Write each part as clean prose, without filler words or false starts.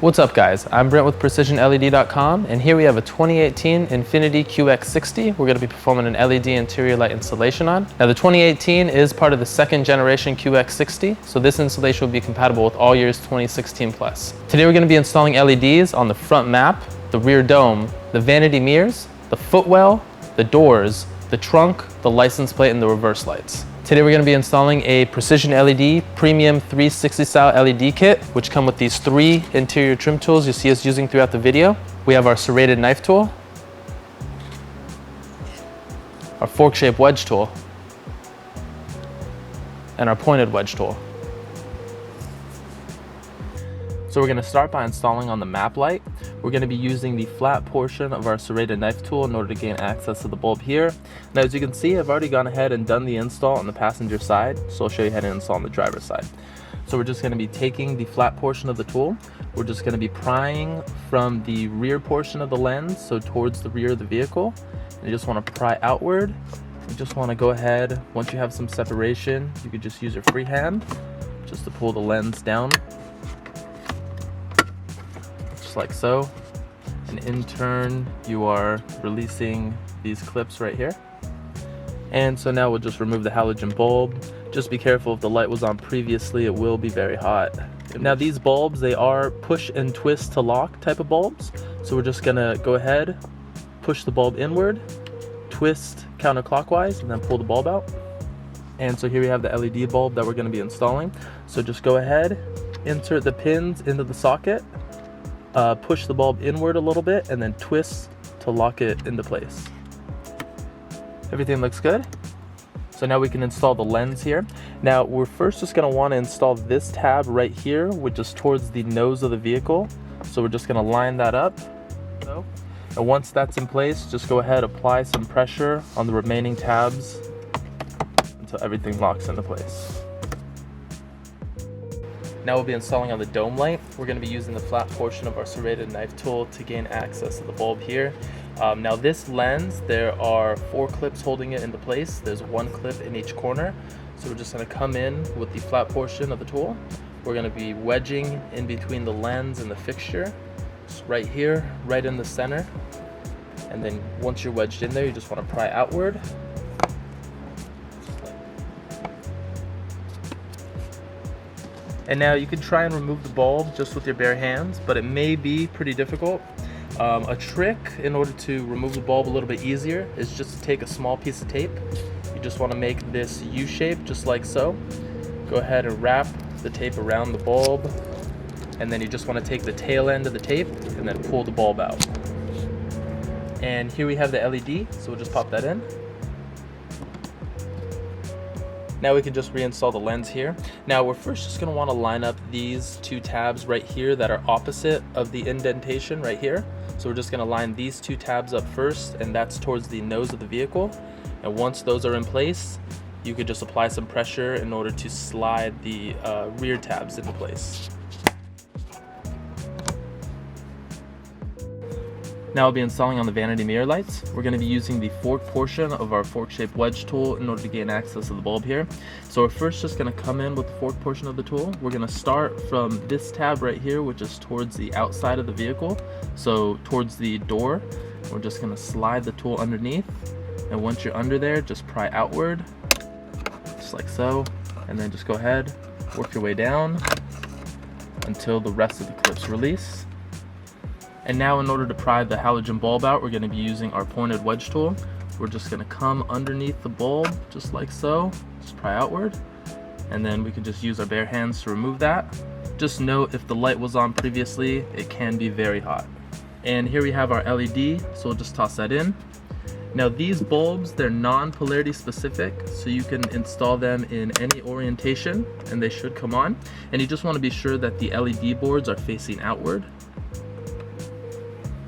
What's up guys, I'm Brent with PrecisionLED.com and here we have a 2018 Infiniti QX60 we're going to be performing an LED interior light installation on. Now the 2018 is part of the second generation QX60, so this installation will be compatible with all years 2016 plus. Today we're going to be installing LEDs on the front map, the rear dome, the vanity mirrors, the footwell, the doors, the trunk, the license plate, and the reverse lights. Today we're going to be installing a PrecisionLED Premium 360 style LED kit, which come with these 3 interior trim tools you see us using throughout the video. We have our serrated knife tool, our fork-shaped wedge tool, and our pointed wedge tool. So we're going to start by installing on the map light. We're going to be using the flat portion of our serrated knife tool in order to gain access to the bulb here. Now as you can see, I've already gone ahead and done the install on the passenger side, so I'll show you how to install on the driver's side. So we're just going to be taking the flat portion of the tool. We're just going to be prying from the rear portion of the lens, so towards the rear of the vehicle. And you just want to pry outward. You just want to go ahead, once you have some separation, you could just use your free hand just to pull the lens down. Just like so, and in turn you are releasing these clips right here. And so now we'll just remove the halogen bulb. Just be careful, if the light was on previously, it will be very hot. Now these bulbs, they are push and twist to lock type of bulbs, so we're just gonna go ahead, push the bulb inward, twist counterclockwise, and then pull the bulb out. And so here we have the LED bulb that we're going to be installing. So just go ahead, insert the pins into the socket, push the bulb inward a little bit, and then twist to lock it into place. Everything looks good. So now we can install the lens here. Now we're first just going to want to install this tab right here, which is towards the nose of the vehicle. So we're just going to line that up. And once that's in place, just go ahead, apply some pressure on the remaining tabs until everything locks into place. Now we'll be installing on the dome light. We're going to be using the flat portion of our serrated knife tool to gain access to the bulb here. Now this lens, there are 4 clips holding it into place. There's 1 clip in each corner. So we're just going to come in with the flat portion of the tool. We're going to be wedging in between the lens and the fixture. Just right here, right in the center. And then once you're wedged in there, you just want to pry outward. And now you can try and remove the bulb just with your bare hands, but it may be pretty difficult. A trick in order to remove the bulb a little bit easier is just to take a small piece of tape. You just want to make this U shape just like so. Go ahead and wrap the tape around the bulb, and then you just want to take the tail end of the tape and then pull the bulb out. And here we have the LED, so we'll just pop that in. Now we can just reinstall the lens here. Now we're first just going to want to line up these 2 tabs right here that are opposite of the indentation right here. So we're just going to line these 2 tabs up first, and that's towards the nose of the vehicle. And once those are in place, you could just apply some pressure in order to slide the rear tabs into place. Now I'll be installing on the vanity mirror lights. We're going to be using the fork portion of our fork-shaped wedge tool in order to gain access to the bulb here. So we're first just going to come in with the fork portion of the tool. We're going to start from this tab right here, which is towards the outside of the vehicle, so towards the door. We're just going to slide the tool underneath, and once you're under there, just pry outward, just like so, and then just go ahead, work your way down until the rest of the clips release. And now in order to pry the halogen bulb out, we're going to be using our pointed wedge tool. We're just going to come underneath the bulb, just like so, just pry outward, and then we can just use our bare hands to remove that. Just note, if the light was on previously, it can be very hot. And here we have our LED, so we'll just toss that in. Now these bulbs, they're non-polarity specific, so you can install them in any orientation and they should come on. And you just want to be sure that the LED boards are facing outward.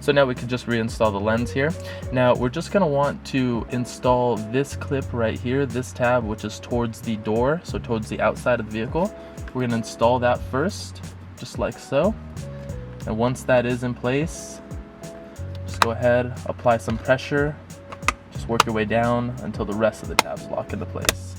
So now we can just reinstall the lens here. Now we're just going to want to install this clip right here, this tab, which is towards the door, so towards the outside of the vehicle. We're going to install that first, just like so. And once that is in place, just go ahead, apply some pressure, just work your way down until the rest of the tabs lock into place.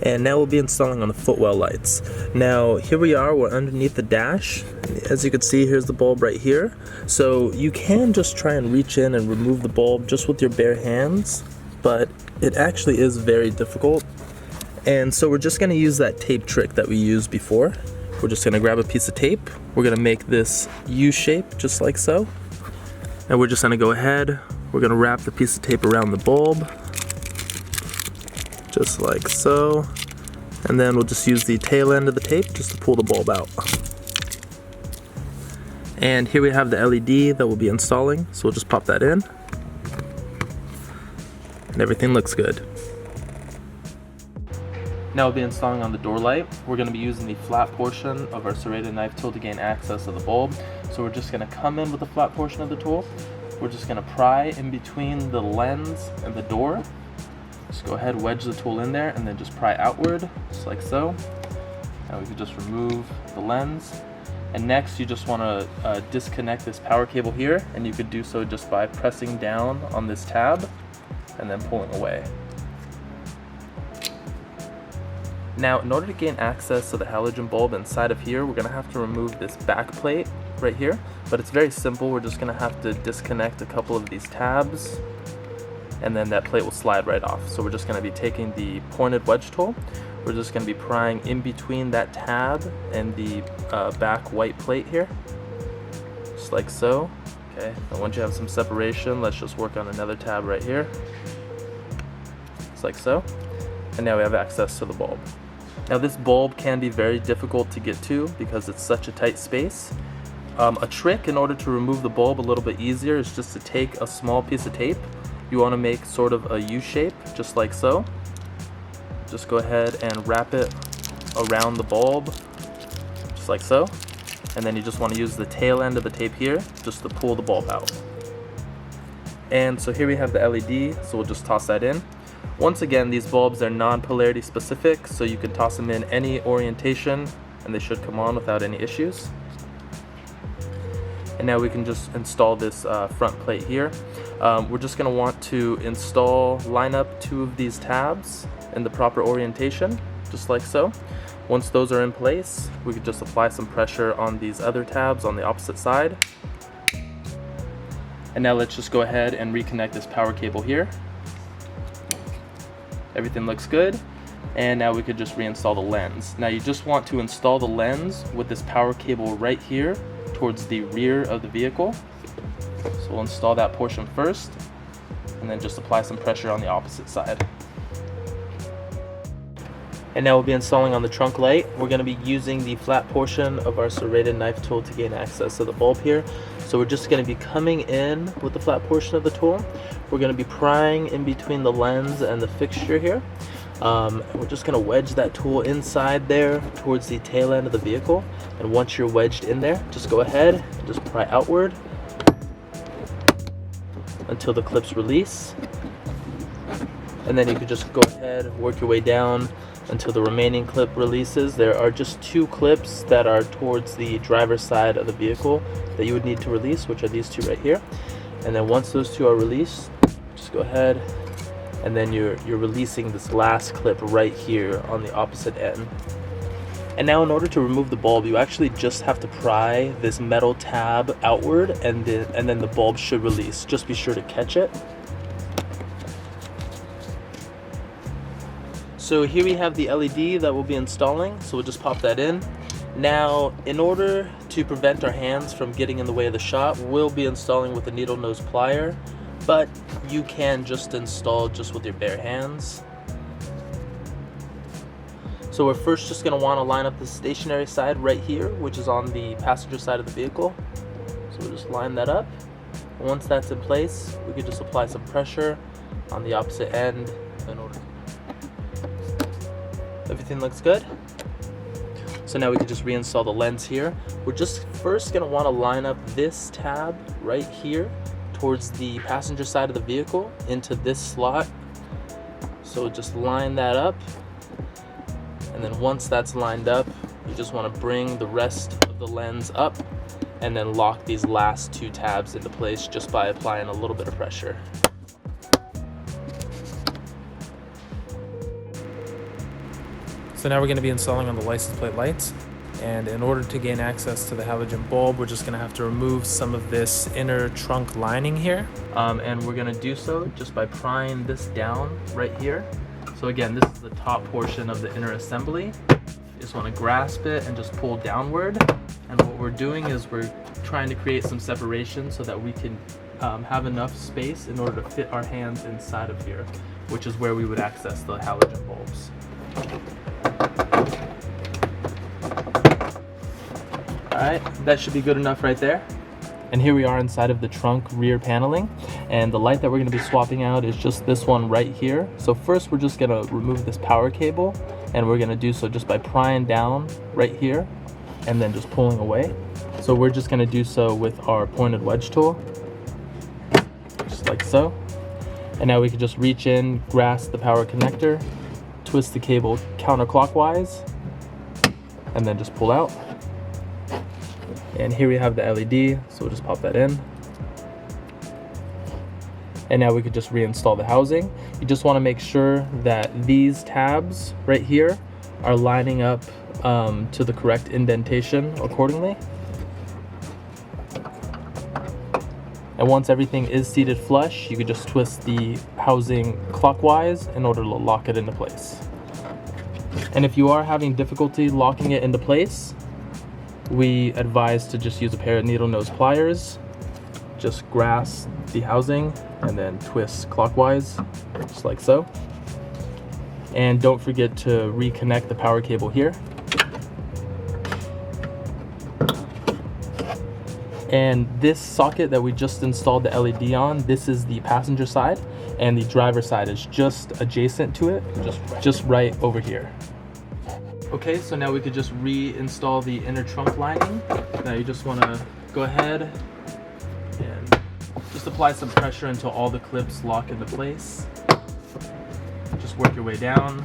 And now we'll be installing on the footwell lights. Now here we are, we're underneath the dash. As you can see, here's the bulb right here. So you can just try and reach in and remove the bulb just with your bare hands, but it actually is very difficult. And so we're just gonna use that tape trick that we used before. We're just gonna grab a piece of tape. We're gonna make this U shape just like so. And we're just gonna go ahead, we're gonna wrap the piece of tape around the bulb, just like so. And then we'll just use the tail end of the tape just to pull the bulb out. And here we have the LED that we'll be installing, so we'll just pop that in. And everything looks good. Now we'll be installing on the door light. We're going to be using the flat portion of our serrated knife tool to gain access to the bulb. So we're just going to come in with the flat portion of the tool. We're just going to pry in between the lens and the door. Just go ahead, wedge the tool in there, and then just pry outward, just like so. Now we can just remove the lens. And next you just want to disconnect this power cable here, and you could do so just by pressing down on this tab and then pulling away. Now in order to gain access to the halogen bulb inside of here, we're going to have to remove this back plate right here, but it's very simple. We're just going to have to disconnect a couple of these tabs, and then that plate will slide right off. So we're just going to be taking the pointed wedge tool. We're just going to be prying in between that tab and the back white plate here, just like so. Okay, and once you have some separation, let's just work on another tab right here, just like so. And now we have access to the bulb. Now this bulb can be very difficult to get to because it's such a tight space. A trick in order to remove the bulb a little bit easier is just to take a small piece of tape. You want to make sort of a U shape, just like so. Just go ahead and wrap it around the bulb, just like so. And then you just want to use the tail end of the tape here, just to pull the bulb out. And so here we have the LED, so we'll just toss that in. Once again, these bulbs are non-polarity specific, so you can toss them in any orientation and they should come on without any issues. And now we can just install this front plate here. We're just going to want to line up 2 of these tabs in the proper orientation, just like so. Once those are in place, we could just apply some pressure on these other tabs on the opposite side. And now let's just go ahead and reconnect this power cable here. Everything looks good. And now we could just reinstall the lens. Now you just want to install the lens with this power cable right here towards the rear of the vehicle. So we'll install that portion first, and then just apply some pressure on the opposite side. And now we'll be installing on the trunk light. We're going to be using the flat portion of our serrated knife tool to gain access to the bulb here. So we're just going to be coming in with the flat portion of the tool. We're going to be prying in between the lens and the fixture here. We're just going to wedge that tool inside there towards the tail end of the vehicle. And once you're wedged in there, just go ahead and just pry outward until the clips release. And then you can just go ahead, work your way down until the remaining clip releases. There are just 2 clips that are towards the driver's side of the vehicle that you would need to release, which are these 2 right here. And then once those 2 are released, just go ahead, and then you're releasing this last clip right here on the opposite end. And now in order to remove the bulb, you actually just have to pry this metal tab outward, and then the bulb should release. Just be sure to catch it. So here we have the LED that we'll be installing, so we'll just pop that in. Now, in order to prevent our hands from getting in the way of the shot, we'll be installing with a needle nose plier, but you can just install just with your bare hands. So we're first just going to want to line up the stationary side right here, which is on the passenger side of the vehicle. So we'll just line that up. And once that's in place, we can just apply some pressure on the opposite end in order. Everything looks good. So now we can just reinstall the lens here. We're just first going to want to line up this tab right here towards the passenger side of the vehicle into this slot. So just line that up. And then once that's lined up, you just want to bring the rest of the lens up and then lock these last 2 tabs into place just by applying a little bit of pressure. So now we're going to be installing on the license plate lights. And in order to gain access to the halogen bulb, we're just going to have to remove some of this inner trunk lining here. And we're going to do so just by prying this down right here. So again, this is the top portion of the inner assembly. You just want to grasp it and just pull downward. And what we're doing is we're trying to create some separation so that we can have enough space in order to fit our hands inside of here, which is where we would access the halogen bulbs. Alright, that should be good enough right there. And here we are inside of the trunk rear paneling, and the light that we're going to be swapping out is just this one right here. So first we're just going to remove this power cable, and we're going to do so just by prying down right here and then just pulling away. So we're just going to do so with our pointed wedge tool, just like so. And now we can just reach in, grasp the power connector, twist the cable counterclockwise, and then just pull out. And here we have the LED, so we'll just pop that in. And now we could just reinstall the housing. You just want to make sure that these tabs right here are lining up to the correct indentation accordingly. And once everything is seated flush, you could just twist the housing clockwise in order to lock it into place. And if you are having difficulty locking it into place, we advise to just use a pair of needle nose pliers. Just grasp the housing and then twist clockwise, just like so. And don't forget to reconnect the power cable here. And this socket that we just installed the LED on, this is the passenger side, and the driver side is just adjacent to it, just right over here. Okay, so now we could just reinstall the inner trunk lining. Now you just want to go ahead and just apply some pressure until all the clips lock into place. Just work your way down.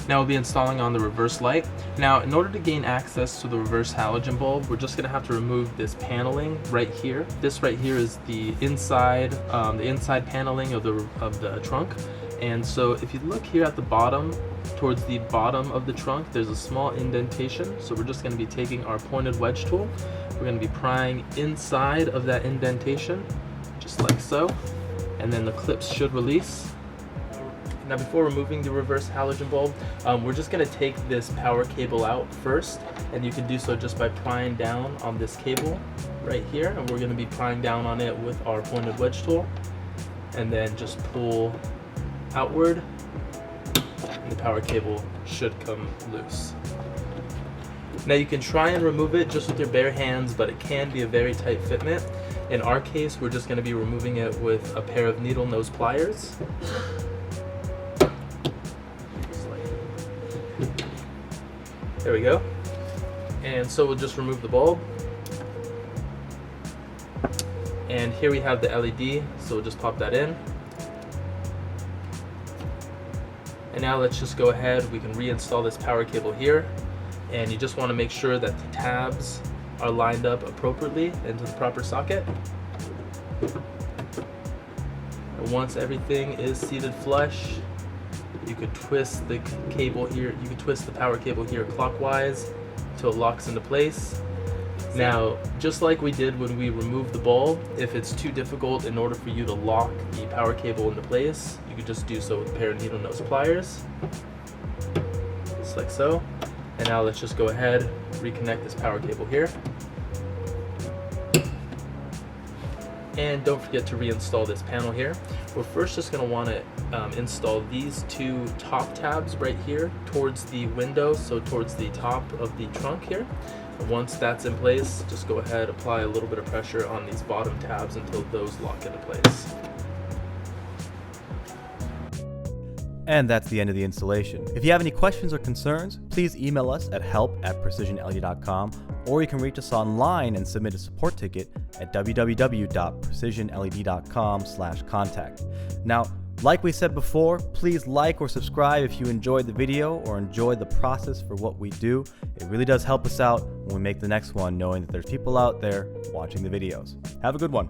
Now we'll be installing on the reverse light. Now, in order to gain access to the reverse halogen bulb, we're just going to have to remove this paneling right here. This right here is the inside paneling of the trunk. And so if you look here at the bottom, towards the bottom of the trunk, there's a small indentation. So we're just going to be taking our pointed wedge tool. We're going to be prying inside of that indentation, just like so. And then the clips should release. Now before removing the reverse halogen bulb, we're just going to take this power cable out first, and you can do so just by prying down on this cable right here, and we're going to be prying down on it with our pointed wedge tool, and then just pull outward, and the power cable should come loose. Now you can try and remove it just with your bare hands, but it can be a very tight fitment. In our case, we're just going to be removing it with a pair of needle nose pliers. There we go. And so we'll just remove the bulb. And here we have the LED, so we'll just pop that in. And now let's just go ahead, we can reinstall this power cable here. And you just want to make sure that the tabs are lined up appropriately into the proper socket. And once everything is seated flush, you could twist the cable here, you could twist the power cable here clockwise until it locks into place. Now, just like we did when we removed the bulb, if it's too difficult in order for you to lock the power cable into place, you could just do so with a pair of needle nose pliers, just like so. And now let's just go ahead, reconnect this power cable here. And don't forget to reinstall this panel here. We're first just going to want to install these two top tabs right here towards the window, so towards the top of the trunk here. And once that's in place, just go ahead, apply a little bit of pressure on these bottom tabs until those lock into place. And that's the end of the installation. If you have any questions or concerns, please email us at help@precisionled.com, or you can reach us online and submit a support ticket at www.precisionled.com/contact. Now, like we said before, please like or subscribe if you enjoyed the video or enjoyed the process for what we do. It really does help us out when we make the next one, knowing that there's people out there watching the videos. Have a good one.